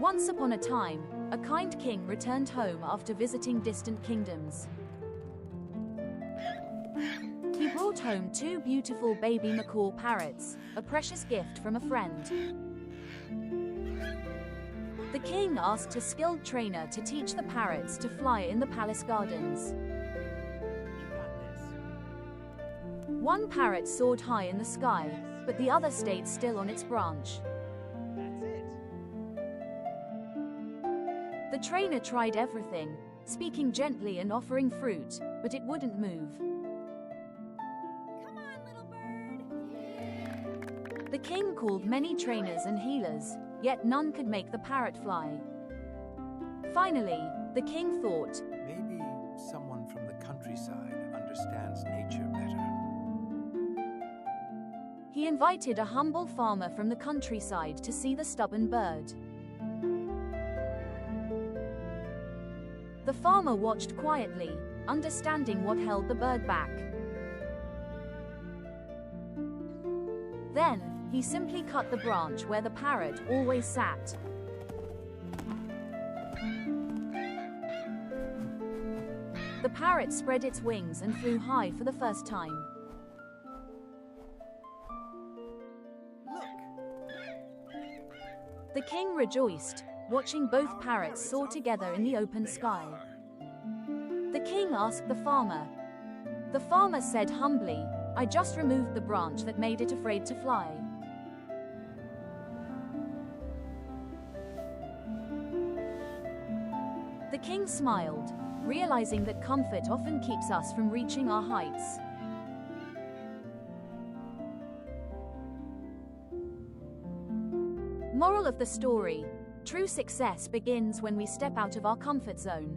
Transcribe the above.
Once upon a time, a kind king returned home after visiting distant kingdoms. He brought home two beautiful baby macaw parrots, a precious gift from a friend. The king asked a skilled trainer to teach the parrots to fly in the palace gardens. One parrot soared high in the sky, but the other stayed still on its branch. The trainer tried everything, speaking gently and offering fruit, but it wouldn't move. Come on, little bird. The king called many trainers and healers, yet none could make the parrot fly. Finally, the king thought, maybe someone from the countryside understands nature better. He invited a humble farmer from the countryside to see the stubborn bird. The farmer watched quietly, understanding what held the bird back. Then, he simply cut the branch where the parrot always sat. The parrot spread its wings and flew high for the first time. The king rejoiced, watching both parrots soar together in the open sky. The king asked the farmer. The farmer said humbly, "I just removed the branch that made it afraid to fly." The king smiled, realizing that comfort often keeps us from reaching our heights. Moral of the story: true success begins when we step out of our comfort zone.